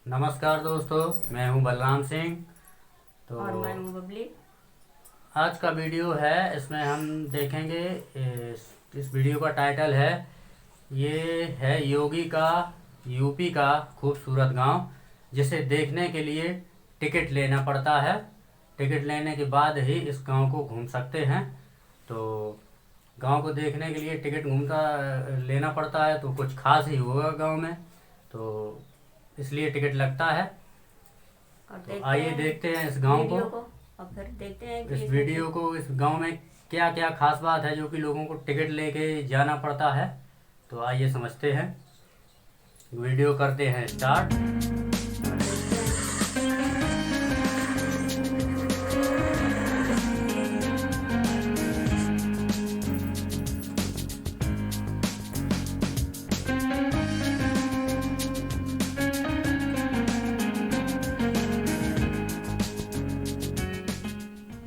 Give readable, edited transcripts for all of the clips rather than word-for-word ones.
नमस्कार दोस्तों, मैं हूं बलराम सिंह। तो और मैं हूँ बबली। आज का वीडियो है, इसमें हम देखेंगे इस वीडियो का टाइटल है, ये है योगी का यूपी का खूबसूरत गांव, जिसे देखने के लिए टिकट लेना पड़ता है। टिकट लेने के बाद ही इस गांव को घूम सकते हैं। तो गांव को देखने के लिए टिकट लेना पड़ता है, तो कुछ खास ही होगा गांव में, तो इसलिए टिकट लगता है। और तो आइए देखते हैं इस गांव को, और फिर देखते हैं कि इस वीडियो को। इस गांव में क्या क्या खास बात है जो कि लोगों को टिकट लेके जाना पड़ता है। तो आइए समझते हैं, वीडियो करते हैं स्टार्ट।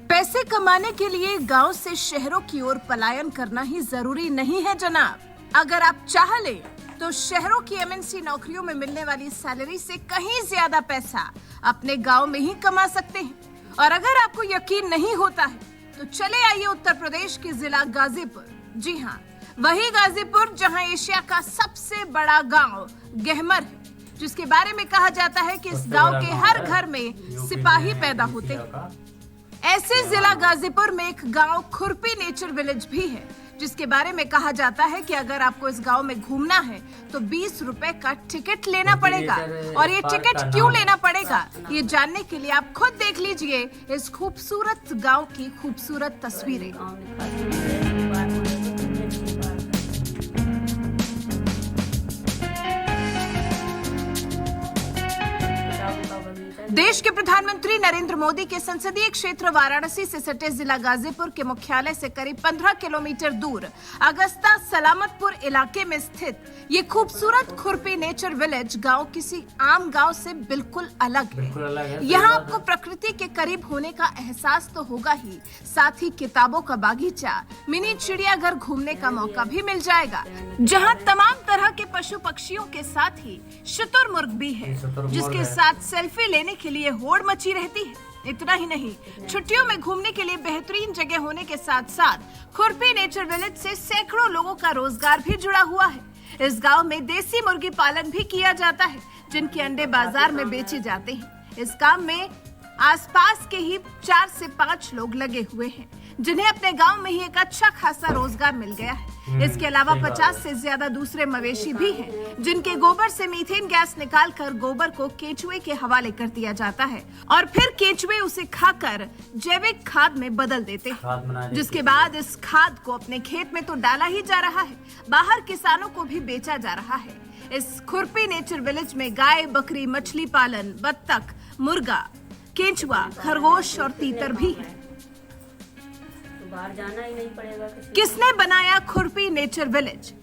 पैसे कमाने के लिए गांव से शहरों की ओर पलायन करना ही जरूरी नहीं है जनाब। अगर आप चाह ले तो शहरों की एमएनसी नौकरियों में मिलने वाली सैलरी से कहीं ज्यादा पैसा अपने गांव में ही कमा सकते हैं। और अगर आपको यकीन नहीं होता है तो चले आइए उत्तर प्रदेश के जिला गाजीपुर। जी हाँ, वही गाजीपुर जहां एशिया का सबसे बड़ा गांव गहमर है, जिसके बारे में कहा जाता है कि इस गांव के हर घर में सिपाही पैदा होते हैं। ऐसे जिला गाजीपुर में एक गांव खुरपी नेचर विलेज भी है, जिसके बारे में कहा जाता है कि अगर आपको इस गांव में घूमना है तो 20 रुपए का टिकट लेना पड़ेगा। और ये टिकट क्यों लेना पड़ेगा, ये जानने के लिए आप खुद देख लीजिए इस खूबसूरत गांव की खूबसूरत तस्वीरें। देश के प्रधानमंत्री नरेंद्र मोदी के संसदीय क्षेत्र वाराणसी से सटे जिला गाजीपुर के मुख्यालय से करीब 15 किलोमीटर दूर अगस्ता सलामतपुर इलाके में स्थित ये खूबसूरत खुरपी नेचर विलेज गांव किसी आम गांव से बिल्कुल अलग है। यहाँ आपको प्रकृति के करीब होने का एहसास तो होगा ही, साथ ही किताबों का बागीचा, मिनी चिड़ियाघर घूमने का मौका भी मिल जाएगा, जहाँ तमाम तरह के पशु पक्षियों के साथ ही शुतुरमुर्ग भी है, जिसके साथ सेल्फी लेने के लिए होड़ मची रहती है। इतना ही नहीं, छुट्टियों में घूमने के लिए बेहतरीन जगह होने के साथ साथ खुरपी नेचर विलेज से सैकड़ों लोगों का रोजगार भी जुड़ा हुआ है। इस गांव में देसी मुर्गी पालन भी किया जाता है, जिनके अंडे बाजार में बेचे जाते हैं। इस काम में आसपास के ही 4 से 5 लोग लगे हुए हैं, जिन्हें अपने गांव में ही एक अच्छा खासा रोजगार मिल गया है। इसके अलावा 50 से ज्यादा दूसरे मवेशी भी हैं, जिनके गोबर से मीथेन गैस निकालकर गोबर को केंचुए के हवाले कर दिया जाता है और फिर केंचुए उसे खाकर जैविक खाद में बदल देते हैं, जिसके बाद इस खाद को अपने खेत में तो डाला ही जा रहा है, बाहर किसानों को भी बेचा जा रहा है। इस खुरपी नेचर विलेज में गाय, बकरी, मछली पालन, बत्तख, मुर्गा, केंचुआ, खरगोश और तीतर भी है। बाहर जाना ही नहीं पड़ेगा। किसने बनाया खुरपी नेचर विलेज?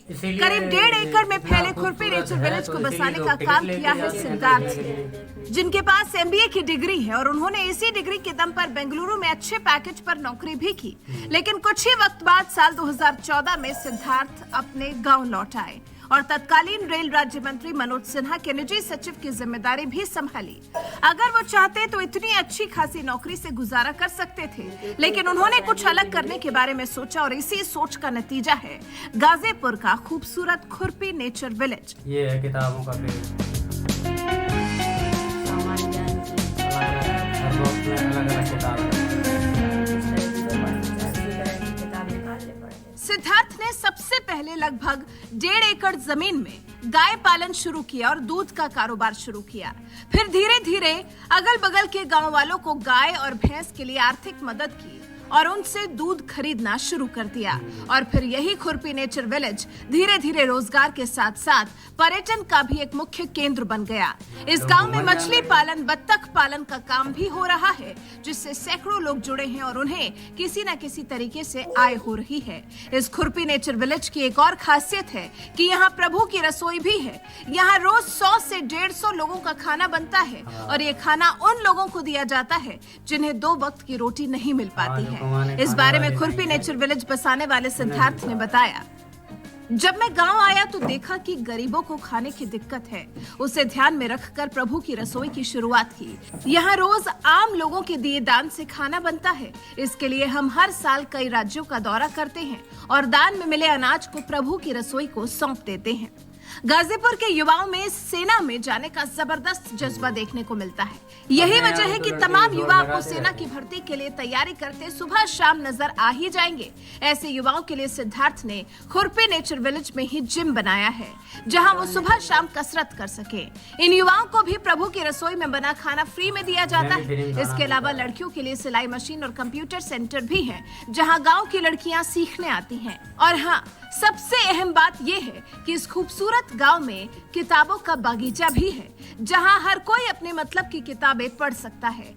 करीब 1.5 एकड़ में फैले खुरपी नेचर विलेज को बसाने का काम किया है सिद्धार्थ ने, जिनके पास एमबीए की डिग्री है और उन्होंने इसी डिग्री के दम पर बेंगलुरु में अच्छे पैकेज पर नौकरी भी की। लेकिन कुछ ही वक्त बाद साल 2014 में सिद्धार्थ अपने गांव लौट आए और तत्कालीन रेल राज्य मंत्री मनोज सिन्हा के निजी सचिव की जिम्मेदारी भी संभाली। अगर वो चाहते तो इतनी अच्छी खासी नौकरी से गुजारा कर सकते थे, लेकिन उन्होंने कुछ अलग करने के बारे में सोचा और इसी सोच का नतीजा है गाजीपुर का खूबसूरत खुरपी नेचर विलेज। ये है किताबों का पेज, सामान्य ज्ञान की हर बॉक्स में अलग-अलग किताब है। सिद्धार्थ ने सबसे पहले लगभग 1.5 एकड़ जमीन में गाय पालन शुरू किया और दूध का कारोबार शुरू किया। फिर धीरे धीरे अगल बगल के गांव वालों को गाय और भैंस के लिए आर्थिक मदद की और उनसे दूध खरीदना शुरू कर दिया। और फिर यही खुरपी नेचर विलेज धीरे धीरे रोजगार के साथ साथ पर्यटन का भी एक मुख्य केंद्र बन गया। इस गांव में मछली पालन, बत्तख पालन का काम भी हो रहा है, जिससे सैकड़ों लोग जुड़े हैं और उन्हें किसी न किसी तरीके से आय हो रही है। इस खुरपी नेचर विलेज की एक और खासियत है कि यहाँ प्रभु की रसोई भी है। यहाँ रोज 100 से 150 लोगों का खाना बनता है और ये खाना उन लोगों को दिया जाता है जिन्हें 2 वक्त की रोटी नहीं मिल पाती है। इस बारे में खुरपी नेचर विलेज बसाने वाले सिद्धार्थ ने बताया। जब मैं गांव आया तो देखा कि गरीबों को खाने की दिक्कत है। उसे ध्यान में रखकर प्रभु की रसोई की शुरुआत की। यहाँ रोज आम लोगों के दिए दान से खाना बनता है। इसके लिए हम हर साल कई राज्यों का दौरा करते हैं और दान में मिले अनाज को प्रभु की रसोई को सौंप देते हैं। गाजीपुर के युवाओं में सेना में जाने का जबरदस्त जज्बा देखने को मिलता है। यही वजह है कि तमाम युवा आपको सेना की भर्ती के लिए तैयारी करते सुबह शाम नजर आ ही जाएंगे। ऐसे युवाओं के लिए सिद्धार्थ ने खुरपी नेचर विलेज में ही जिम बनाया है, जहां वो सुबह शाम कसरत कर सके। इन युवाओं को भी प्रभु की रसोई में बना खाना फ्री में दिया जाता है। इसके अलावा लड़कियों के लिए सिलाई मशीन और कंप्यूटर सेंटर भी है, जहाँ गाँव की लड़कियाँ सीखने आती है। और हाँ, सबसे अहम बात यह है कि इस खूबसूरत गांव में किताबों का बागीचा भी है, जहां हर कोई अपने मतलब की किताबें पढ़ सकता है।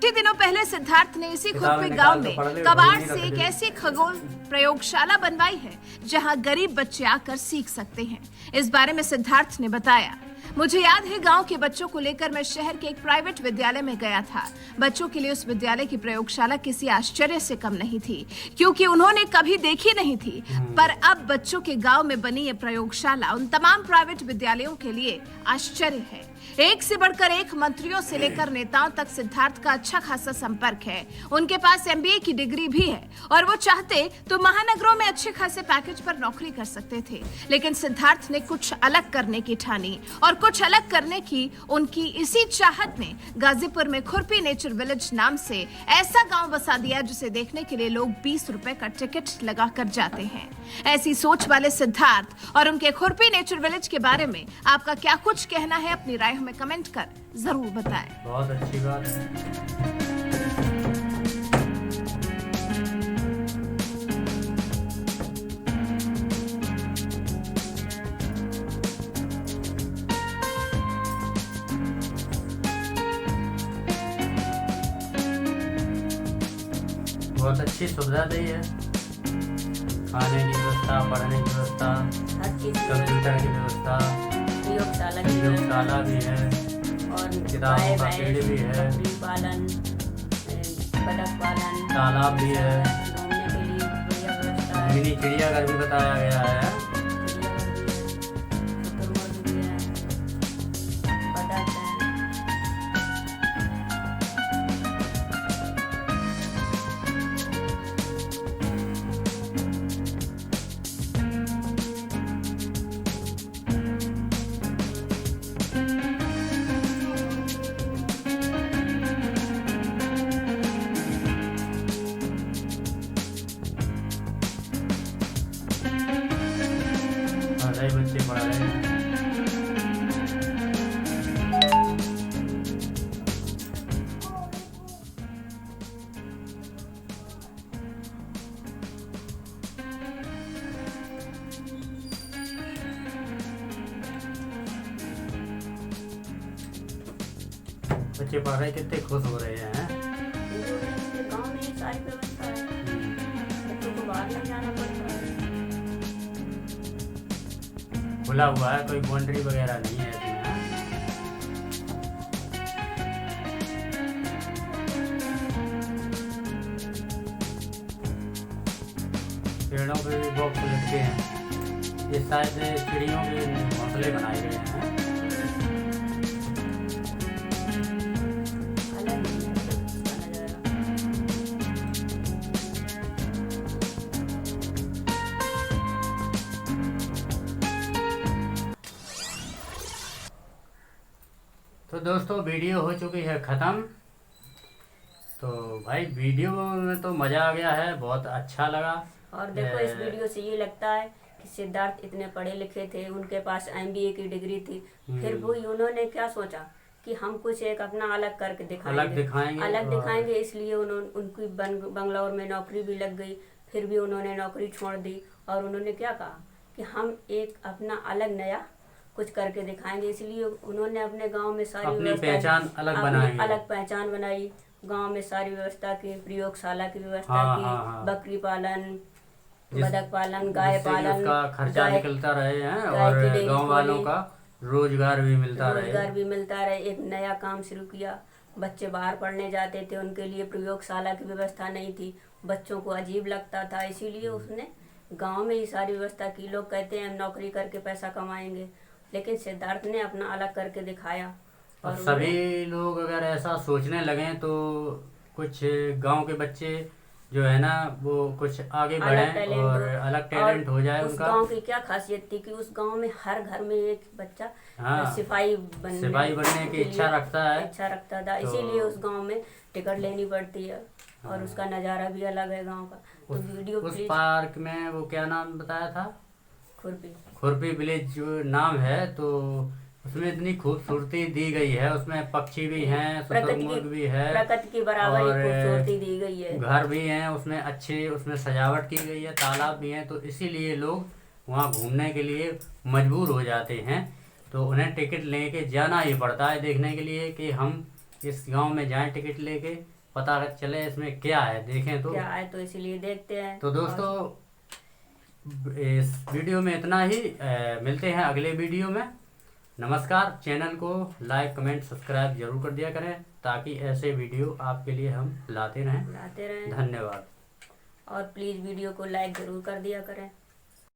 कुछ दिनों पहले सिद्धार्थ ने इसी खुरपी गांव में कबाड़ से एक ऐसी खगोल प्रयोगशाला बनवाई है, जहां गरीब बच्चे आकर सीख सकते हैं। इस बारे में सिद्धार्थ ने बताया, मुझे याद है गांव के बच्चों को लेकर मैं शहर के एक प्राइवेट विद्यालय में गया था। बच्चों के लिए उस विद्यालय की प्रयोगशाला किसी आश्चर्य से कम नहीं थी, क्योंकि उन्होंने कभी देखी नहीं थी। पर अब बच्चों के गांव में बनी ये प्रयोगशाला उन तमाम प्राइवेट विद्यालयों के लिए आश्चर्य है। एक से बढ़कर एक मंत्रियों से लेकर नेताओं तक सिद्धार्थ का अच्छा खासा संपर्क है। उनके पास MBA की डिग्री भी है और वो चाहते तो महानगरों में अच्छे खासे पैकेज पर नौकरी कर सकते थे, लेकिन सिद्धार्थ ने कुछ अलग करने की ठानी और कुछ अलग करने की उनकी इसी चाहत ने गाजीपुर में खुरपी नेचर विलेज नाम से ऐसा गांव बसा दिया, जिसे देखने के लिए लोग 20 रुपए का टिकट लगाकर जाते हैं। ऐसी सोच वाले सिद्धार्थ और उनके खुरपी नेचर विलेज के बारे में आपका क्या कुछ कहना है? अपनी राय हमें कमेंट कर जरूर बताएं। बहुत अच्छी बात है। बहुत अच्छी सुविधा दी है, खाने की व्यवस्था, पढ़ने की व्यवस्था, हर चीज की कंप्यूटर की व्यवस्था, प्रयोगशाला भी है और किताबों का पेड़ भी है, बकरी पालन, बतख पालन, तालाब भी है, घूमने के लिए बढ़िया व्यवस्था है। मिनी चिड़ियाघर भी बताया गया है। शुतुरमुर्ग भी है, बतख है। बच्चे पढ़ रहे हैं। बच्चे पढ़ रहे, कितने खुश हो रहे हैं। गाँव में ये सारी व्यवस्था है, बच्चों को बाहर नहीं जाना पड़ता है। खुला हुआ है, कोई बाउंड्री वगैरह नहीं है इसमें। पेड़ों पे भी बॉक्स लटके हैं, ये शायद चिड़ियों के घोंसले बनाए गए हैं। अलग ही है उसका नजारा। तो दोस्तों, वीडियो हो चुकी है ख़त्म। तो भाई वीडियो में तो मज़ा आ गया है, बहुत अच्छा लगा। और देखो, इस वीडियो से ये लगता है कि सिद्धार्थ इतने पढ़े लिखे थे, उनके पास MBA की डिग्री थी, फिर भी उन्होंने क्या सोचा कि हम कुछ एक अपना अलग करके अलग दिखाएंगे। इसलिए उनकी बंगलौर में नौकरी भी लग गई, फिर भी उन्होंने नौकरी छोड़ दी और उन्होंने क्या कहा कि हम एक अपना अलग नया कुछ करके दिखाएंगे। इसलिए उन्होंने अपने गांव में सारी अपनी पहचान अलग पहचान बनाई। गांव में सारी व्यवस्था की, प्रयोगशाला की व्यवस्था की, बकरी पालन, बतख पालन, गाय पालन, का खर्चा निकलता रहे हैं और गांव वालों का रोजगार भी मिलता रहे। एक नया काम शुरू किया। बच्चे बाहर पढ़ने जाते थे, उनके लिए प्रयोगशाला की व्यवस्था नहीं थी, बच्चों को अजीब लगता था, इसीलिए उसने गांव में ही सारी व्यवस्था की। लोग कहते हैं हम नौकरी करके पैसा कमाएंगे, लेकिन सिद्धार्थ ने अपना अलग करके दिखाया। और सभी लोग अगर ऐसा सोचने लगे तो कुछ गांव के बच्चे जो है ना वो कुछ आगे बढ़ें और अलग टैलेंट हो जाए उस उनका। गांव की क्या खासियत थी कि उस गांव में हर घर में एक बच्चा सिपाही बनने की इच्छा रखता था, इसीलिए उस गांव में टिकट लेनी पड़ती है और उसका नज़ारा भी अलग है गांव का। तो वीडियो उस पार्क में वो क्या नाम बताया था, खुरपी विलेज जो नाम है, तो उसमें इतनी खूबसूरती दी गई है, उसमें पक्षी भी हैं, शुतुरमुर्ग भी है, प्रकृति की बराबर खूबसूरती दी गई है, घर भी हैं उसमें अच्छे, उसमें सजावट की गई है, तालाब भी हैं, तो इसीलिए लोग वहाँ घूमने के लिए मजबूर हो जाते हैं। तो उन्हें टिकट लेके जाना ही पड़ता है देखने के लिए कि हम इस गांव में जाएं, टिकट लेके पता चले इसमें क्या है, देखें तो क्या है, तो इसीलिए देखते हैं। तो दोस्तों इस वीडियो में इतना ही, मिलते हैं अगले वीडियो में। नमस्कार। चैनल को लाइक कमेंट सब्सक्राइब जरूर कर दिया करें ताकि ऐसे वीडियो आपके लिए हम लाते रहें। धन्यवाद। और प्लीज़ वीडियो को लाइक ज़रूर कर दिया करें।